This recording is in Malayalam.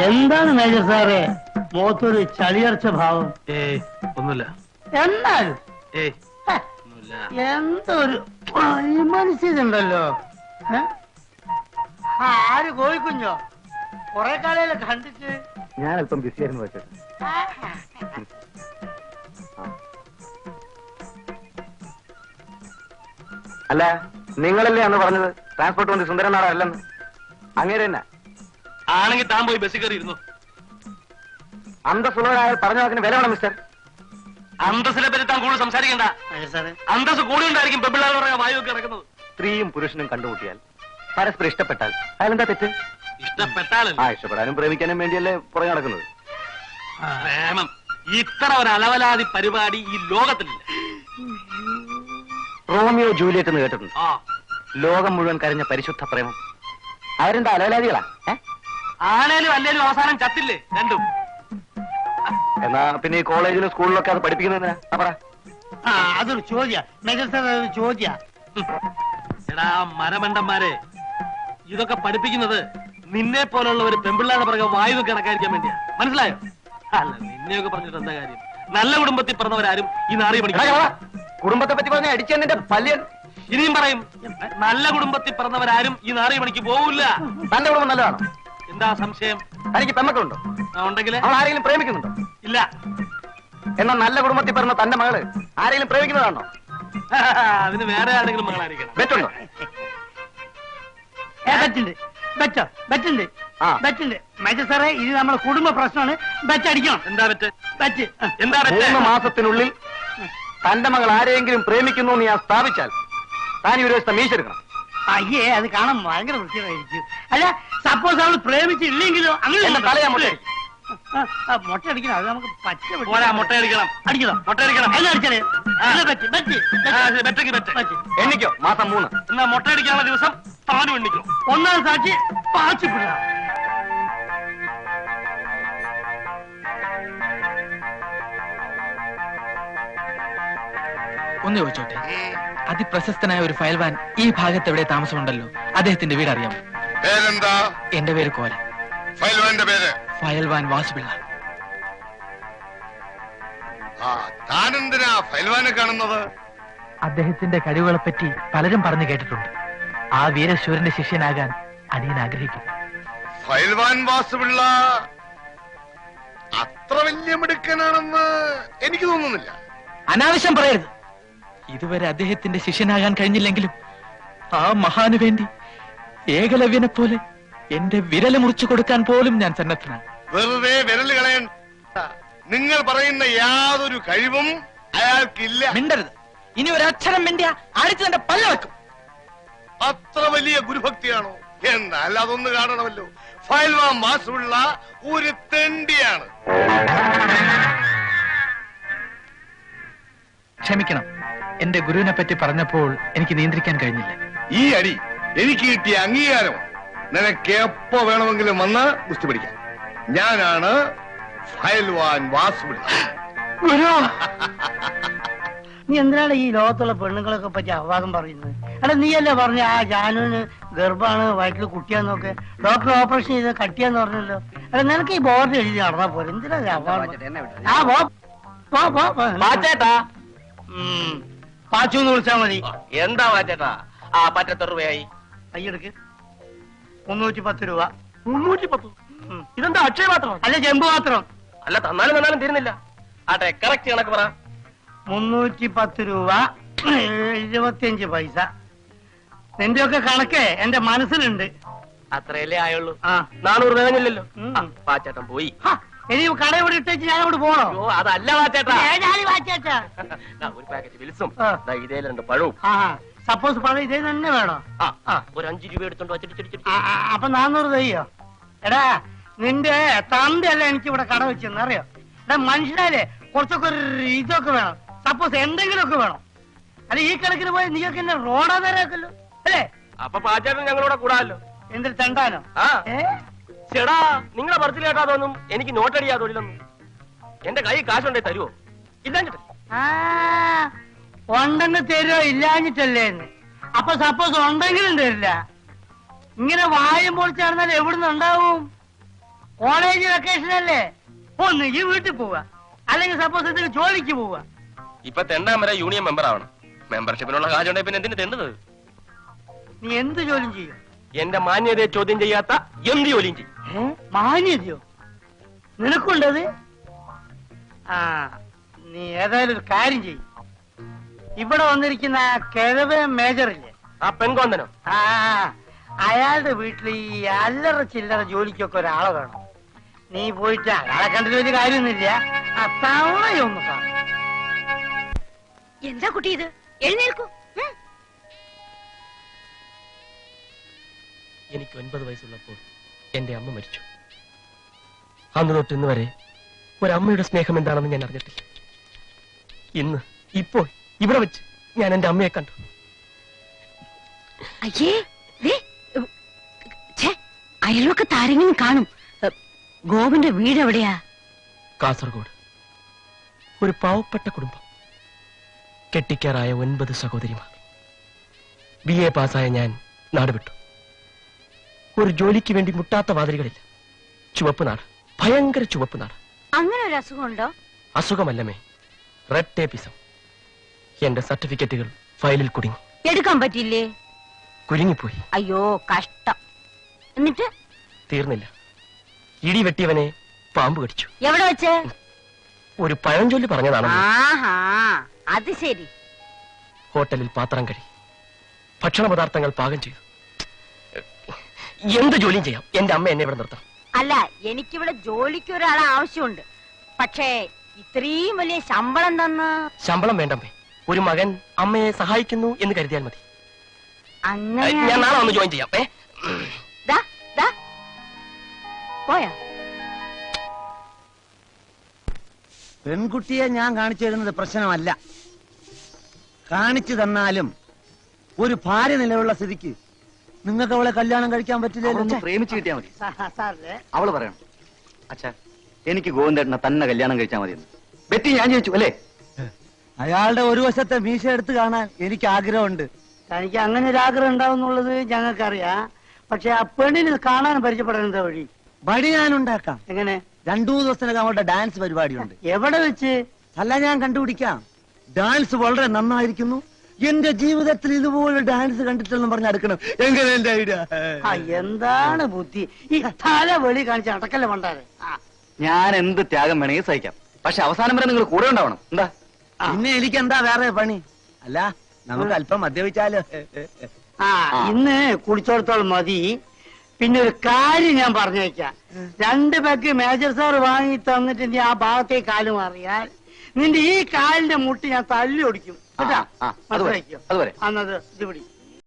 എന്താണ് മേജർ സാറേ മുഖത്തൊരു ചളിയർച്ച ഭാവം? ഒന്നുമില്ല. എന്നാലും എന്തൊരു മനസ്സിലുണ്ടല്ലോ. ആര് കോഴിക്കുഞ്ഞോ? കൊറേ കാലയിലെ കണ്ടിട്ട്. ഞാൻ അല്പം ബിസിയായിരുന്നു വെച്ചത്. അല്ല, നിങ്ങളല്ലേ അന്ന് പറഞ്ഞത് ട്രാൻസ്പോർട്ട് കൊണ്ട് സുന്ദരൻ നാട അല്ലെന്ന്? അങ്ങേര് തന്നെ ആണെങ്കിൽ താൻ പോയി ബസ്സിൽ കയറി ഇരുന്നു. അന്തസ്സുള്ളവരായ പറഞ്ഞ വാക്കിന് വില വേണം മിസ്റ്റർ. അന്തസ്സിനെ പറ്റി താൻ കൂടുതൽ സംസാരിക്കണ്ട. അന്തസ് കൂടി ഉണ്ടായിരിക്കും പെമ്പിള്ളാർ പറയാൻ വായുവൊക്കെ ഇറക്കുന്നത്. സ്ത്രീയും പുരുഷനും കണ്ടുമുട്ടിയാൽ പരസ്പരം ഇഷ്ടപ്പെട്ടാൽ അതിലെന്താ തെറ്റ്? ഇഷ്ടപ്പെട്ടാലല്ലേ? ഇഷ്ടപ്പെടാനും പ്രേമിക്കാനും വേണ്ടിയല്ലേ പുറകെ നടക്കുന്നത്. പ്രേമം ഇത്ര ഒരു അലവലാതി പരിപാടി ഈ ലോകത്തിലില്ല. റോമിയോ ജൂലിയറ്റ് എന്ന് കേട്ടിട്ടുണ്ട്. ലോകം മുഴുവൻ കരഞ്ഞ പരിശുദ്ധ പ്രേമം. അവരെന്താ അലവലാദികളാ? ആണേലും അല്ലേലും അവസാനം ചത്തില്ലേ രണ്ടും? എന്നാ പിന്നെ ഈ കോളേജിലും സ്കൂളിലൊക്കെ അത് പഠിപ്പിക്കുന്നതിനാ? പറ. അതൊരു ചോദ്യ മേജർ സാർ, അതൊരു ചോദ്യ. എടാ മരമണ്ടന്മാരെ, ഇതൊക്കെ പഠിപ്പിക്കുന്നത് നിന്നെ പോലുള്ള ഒരു പെമ്പിള്ളാരുടെ പുറകെ വായു കിടക്കാതിരിക്കാൻ വേണ്ടിയാ. മനസ്സിലായോ? അല്ല, നിന്നെയൊക്കെ പറഞ്ഞിട്ട് എന്താ കാര്യം? നല്ല കുടുംബത്തിൽ പറഞ്ഞവരാരും ഈ നാറി പഠിക്കും. കുടുംബത്തെ പറ്റി പറഞ്ഞ അടിച്ചെന്നെ പല്യൻ. ഇനിയും പറയും, നല്ല കുടുംബത്തിൽ പറഞ്ഞവരാരും ഈ നാറി പണിക്ക് പോവില്ല. തന്റെ കുടുംബം നല്ലതാണോ? എന്താ സംശയം? തനിക്ക് പെമ്മക്കളുണ്ടോ? ഉണ്ടെങ്കിൽ അവൾ ആരെങ്കിലും പ്രേമിക്കുന്നുണ്ടോ? ഇല്ല. എന്നാൽ നല്ല കുടുംബത്തിൽ പറഞ്ഞ തന്റെ മകള് ആരെങ്കിലും പ്രേമിക്കുന്നതാണോ? അതിന് വേറെ ആരെങ്കിലും മകളായിരിക്കണം. ബെറ്റുണ്ടോ? മേജർ സാറേ, ഇത് നമ്മളെ കുടുംബ പ്രശ്നമാണ്. ബെറ്റ് അടിക്കണം. എന്താ ബെറ്റ്? ബെറ്റ് എന്താ ബെറ്റ്? 3 മാസത്തിനുള്ളിൽ തന്റെ മകൾ ആരെങ്കിലും പ്രേമിക്കുന്നു എന്ന് ഞാൻ സ്ഥാപിച്ചാൽ താൻ ഈ ഒരു ദിവസത്തെ മീശ എടുക്കണം. അയ്യേ, അത് കാണാൻ ഭയങ്കര വൃത്തിയായിരിക്കും. അല്ല, സപ്പോസ് അവൾ പ്രേമിച്ചില്ലെങ്കിലോ? അങ്ങനെ മുട്ട അടിക്കണം. അത് നമുക്ക് പച്ച മുട്ട അടിക്കണം. അടിക്കണം. മുട്ട അടിക്കണം. എണ്ണിക്കോ? മാസം 3. എന്നാ മുട്ട അടിക്കാനുള്ള ദിവസം താനും എണ്ണിക്കോ. ഒന്നാം സാക്ഷി പാച്ചിപ്പിട. ഒന്ന് ചോദിച്ചോട്ടെ, അതിപ്രശസ്തനായ ഒരു ഫയൽവാൻ ഈ ഭാഗത്ത് എവിടെ താമസമുണ്ടല്ലോ, അദ്ദേഹത്തിന്റെ വീട് അറിയാമോ? പേരെന്താ? എന്റെ പേര് കോല. ഫയൽവാന്റെ പേര്? ഫയൽവാൻ വാസുപിള്ള. താനെന്തിനാ ഫയൽവാനെ കാണുന്നത്? അദ്ദേഹത്തിന്റെ കഴിവുകളെ പറ്റി പലരും പറഞ്ഞു കേട്ടിട്ടുണ്ട്. ആ വീരശൂരന്റെ ശിഷ്യനാകാൻ അടിയൻ ആഗ്രഹിക്കും. ഫയൽവാൻ വാസുപിള്ള അത്ര വലിയ മിടുക്കനാണെന്ന് എനിക്ക് തോന്നുന്നില്ല. അനാവശ്യം പറയരുത്. ഇതുവരെ അദ്ദേഹത്തിന്റെ ശിഷ്യനാകാൻ കഴിഞ്ഞില്ലെങ്കിലും ആ മഹാന് വേണ്ടി ഏകലവ്യനെ പോലെ എന്റെ വിരല് മുറിച്ചു കൊടുക്കാൻ പോലും ഞാൻ സന്നദ്ധനാണ്. വെറുതെ വിരല് കളയണ്ട. നിങ്ങൾ പറയുന്ന യാതൊരു കഴിവും അയാൾക്കില്ല. മിണ്ടരുത്. ഇനി ഒരു അക്ഷരം മിണ്ടിയ അടിച്ചു തന്റെ പല്ല വെക്കും. അത്ര വലിയ ഗുരുഭക്തിയാണോ? എന്നാൽ അതൊന്ന് കാണണമല്ലോ. ഫയൽവാൻ വാസുപിള്ള ഒരു തെണ്ടിയാണ്. ക്ഷമിക്കണം, എന്റെ ഗുരുവിനെ പറ്റി പറഞ്ഞപ്പോൾ എനിക്ക് നിയന്ത്രിക്കാൻ കഴിഞ്ഞില്ല. ഈ അടി എനിക്ക് കിട്ടിയ അംഗീകാരം. നിനക്ക് എപ്പോ വേണമെങ്കിലും വന്ന് ഗുസ്തി പിടിക്കാം. ഞാനാണ് ഫയൽവാൻ വാസുപിള്ള. ഗുരു, നീ എന്തിനാണ് ഈ ലോകത്തുള്ള പെണ്ണുങ്ങളൊക്കെ പറ്റി അപവാദം പറയുന്നത്? എടാ, നീയല്ലേ പറഞ്ഞ ആ ജാനുവിന് ഗർഭാണ്, വയറ്റിൽ കുട്ടിയാന്നൊക്കെ ഡോക്ടർ ഓപ്പറേഷൻ ചെയ്ത് കട്ടിയാന്ന് പറഞ്ഞല്ലോ. എടാ, നിനക്ക് ഈ ബോർഡ് എഴുതി നടന്നാ പോലെ എന്തിനാ പാച്ചൂന്ന് വിളിച്ചാ മതി. എന്താ വാച്ചേട്ടാ? പറ്റത്ത രൂപയായി. കയ്യെടുക്ക്. 310 രൂപ. 310? ഇതെന്താ അക്ഷയ പാത്രം? അല്ല, ചെമ്പ് പാത്രം. അല്ല, തന്നാലും തീരുന്നില്ല. ആട്ടെ, കറക്റ്റ് കണക്ക് പറ. 310 രൂപ 75 പൈസ. നിന്റെയൊക്കെ കണക്ക് എന്റെ മനസ്സിലുണ്ട്. അത്രയല്ലേ ആയുള്ളൂ. 400 തികഞ്ഞില്ലല്ലോ. വാച്ചേട്ടൻ പോയി. ഇനി കട ഇവിടെ ഇട്ടേച്ച് ഞാൻ ഇവിടെ പോണോ? അതല്ല വാച്ചേട്ടാ. ഒരു പാക്കറ്റ് വിൽസും ഇതേ 2 പഴവും. സപ്പോസ് പഴം ഇതേ തന്നെ വേണോ? ഒരു 5 രൂപ എടുത്തോണ്ട് വച്ചിട്ട്. അപ്പൊ 400 തയ്യോ? എടാ, നിന്റെ തന്തയല്ല എനിക്ക് ഇവിടെ കട വെച്ചെന്ന് അറിയോ? എടാ, മനുഷ്യനാലേ കുറച്ചൊക്കെ ഒരു ഇതൊക്കെ വേണം. സപ്പോസ് എന്തെങ്കിലുമൊക്കെ വേണം. അല്ല, ഈ കണക്കിന് പോയി നീയൊക്കെ എന്നെ റോഡാ നേരാക്കല്ലോ അല്ലേ? അപ്പൊ പാച്ചേട്ടൻ ഞങ്ങളോടെ കൂടാല്ലോ. എന്തൊരു തെണ്ടാനോ? ചേടാ, നിങ്ങളെ പറച്ചിൽ കേട്ടാ തോന്നും എനിക്ക് നോട്ടടിയാ തൊഴിലൊന്നും. എന്റെ കൈ കാശുണ്ടേ തരുവോ? ഇല്ലാഞ്ഞിട്ട് ഉണ്ടെന്ന് തരുവോ? ഇല്ലാഞ്ഞിട്ടല്ലേ? അപ്പൊ സപ്പോസ് ഉണ്ടെങ്കിലും തരില്ല. ഇങ്ങനെ വായും പൊളിച്ച് നടന്നാൽ എവിടുന്ന് ഉണ്ടാവും? കോളേജ് വെക്കേഷൻ അല്ലേ, ഒന്നുകിൽ വീട്ടിൽ പോവുക, അല്ലെങ്കിൽ സപ്പോസ് ഇതിന് ജോലിക്ക് പോവുക. ഇപ്പൊ തെണ്ടാൻ വരെ യൂണിയൻ മെമ്പർ ആവണം. മെമ്പർഷിപ്പിനുള്ള കാശുണ്ടെങ്കിൽ പിന്നെ എന്തിനു തെണ്ടത്? നീ എന്ത് ജോലിയും ചെയ്യും? എന്റെ മാന്യതയെ ചോദ്യം ചെയ്യാത്ത എന്ത് ജോലിയും ചെയ്യും. മാന്യതയോ നിനക്കുണ്ടത്? ആ, നീ ഏതായാലും ഒരു കാര്യം ചെയ്യും. ഇവിടെ വന്നിരിക്കുന്ന ആ കിഴവ മേജറില്ലേ, ആ പെൺകോന്തനോ? ആ, അയാളുടെ വീട്ടിൽ ഈ അല്ലറ ചില്ലറ ജോലിക്കൊക്കെ ഒരാളെ വേണം. നീ പോയിട്ട് അയാളെ കണ്ടിട്ട് വലിയ കാര്യമൊന്നുമില്ല, ആ തവണയൊന്ന് കാണും. എന്താ കുട്ടി ഇത്? എഴുന്നേൽക്കൂ. എനിക്ക് 9 വയസ്സുള്ളപ്പോൾ എന്റെ അമ്മ മരിച്ചു. അന്ന് തൊട്ട് ഇന്ന് വരെ ഒരമ്മയുടെ സ്നേഹം എന്താണെന്ന് ഞാൻ അറിഞ്ഞിട്ടില്ല. ഇപ്പോൾ ഇവിടെ വെച്ച് ഞാൻ എന്റെ അമ്മയെ കണ്ടു. അയ്യേ, അയൽവൊക്കെ താരെങ്കിലും കാണും. ഗോപന്റെ വീട് എവിടെയാ? കാസർഗോഡ്. ഒരു പാവപ്പെട്ട കുടുംബം. കെട്ടിക്കാറായ 9 സഹോദരിമാർ. BA പാസ്സായ ഞാൻ നാടുവിട്ടു. ഒരു ജോലിക്ക് വേണ്ടി മുട്ടാത്ത വാതിലുകളില്ല. ചുവപ്പ് നാട്, ഭയങ്കര ചുവപ്പ് നാട്. അങ്ങനെ ഒരു അസുഖമുണ്ടോ? അസുഖമല്ലമേ, റെഡ് ടേപ്പിസം. എന്റെ സർട്ടിഫിക്കറ്റുകൾ ഫയലിൽ കുടുങ്ങി. എടുക്കാൻ പറ്റില്ലേ? കുരുങ്ങിപ്പോയി. അയ്യോ കഷ്ടം. എന്നിട്ട്? തീർന്നില്ല. ഇടി വെട്ടിയവനെ പാമ്പ് കടിച്ചു. എവിടെ വെച്ച്? ഒരു പഴഞ്ചൊല്ലി പറഞ്ഞതാണ്. ആഹാ, അത് ശരി. ഹോട്ടലിൽ പാത്രം കഴുകി, ഭക്ഷണ പദാർത്ഥങ്ങൾ പാകം ചെയ്തു. എന്ത് ജോലിയും ചെയ്യാം. എന്റെ അമ്മ എന്നെ ഇവിടെ നിർത്താം. അല്ല, എനിക്കിവിടെ ജോലിക്ക് ഒരാളെ ആവശ്യമുണ്ട്. പക്ഷേ ഇത്രയും വലിയ ശമ്പളം തന്ന്. ശമ്പളം വേണ്ടമ്മേ. ഒരു മകൻ അമ്മയെ സഹായിക്കുന്നു എന്ന് കരുതിയാൽ മതി. അങ്ങനെ ഞാൻ നാളെ ഒന്ന് ജോയിൻ ചെയ്യാം. പോയാ? പെൺകുട്ടിയെ ഞാൻ കാണിച്ചു തരുന്നത് പ്രശ്നമല്ല. കാണിച്ചു തന്നാലും ഒരു ഭാര്യ നിലയുള്ള സ്ഥിതിക്ക് നിങ്ങൾക്ക് അവളെ കല്യാണം കഴിക്കാൻ പറ്റില്ലല്ലോ. പ്രേമിച്ചു കിട്ടിയാ മതി. സാറേ, അവള് പറയണം, അച്ഛാ എനിക്ക് ഗോവിന്ദേട്ടനെ തന്നെ കല്യാണം കഴിച്ചാൽ മതിയെന്ന്. ബെറ്റി ഞാൻ ചോദിച്ചു അല്ലേ? അയാളുടെ ഒരു വശത്തെ മീശ എടുത്ത് കാണാൻ എനിക്ക് ആഗ്രഹമുണ്ട്. തനിക്ക് അങ്ങനെ ഒരു ആഗ്രഹം ഉണ്ടാവുന്നുള്ളത് ഞങ്ങൾക്കറിയാം. പക്ഷെ ആ പെണ്ണിന് കാണാൻ പരിചയപ്പെടാൻ എന്താ വഴി? വഴി ഞാൻ ഉണ്ടാക്കാം. എങ്ങനെ? 2-3 ദിവസത്തിനകം അവളുടെ ഡാൻസ് പരിപാടിയുണ്ട്. എവിടെ വെച്ച്? അല്ല, ഞാൻ കണ്ടുപിടിക്കാം. ഡാൻസ് വളരെ നന്നായിരിക്കുന്നു, എന്റെ ജീവിതത്തിൽ ഇതുപോലെ ഡാൻസ് കണ്ടിട്ടെന്ന് പറഞ്ഞ് അടുക്കണം. എങ്ങനെ എന്റെ ഐഡിയ? എന്താണ് ബുദ്ധി? ഈ തല വെളി കാണിച്ച അടക്കല്ലേ പണ്ടാരെ. ഞാൻ എന്ത് ത്യാഗം വേണമെങ്കിൽ സഹിക്കാം, പക്ഷെ അവസാനം വരെ നിങ്ങൾ കൂടെ ഉണ്ടാവണം. എന്താ? പിന്നെ എനിക്ക് എന്താ വേറെ പണി? അല്ല, നമുക്ക് അല്പം മദ്യപിച്ചാലോ? ഇന്ന് കുടിച്ചോടത്തോളം മതി. പിന്നെ ഒരു കാര്യം ഞാൻ പറഞ്ഞേക്കാം. 2 പെഗ് മേജർ സാർ വാങ്ങി തന്നിട്ട് നീ ആ ഭാഗത്തേക്ക് കാല് മാറിയാൽ നിന്റെ ഈ കാലിന്റെ മുട്ടി ഞാൻ തല്ലി ഒടിക്കും. കേട്ടാ? അതുവരെ അന്നത് ഇത് പിടി.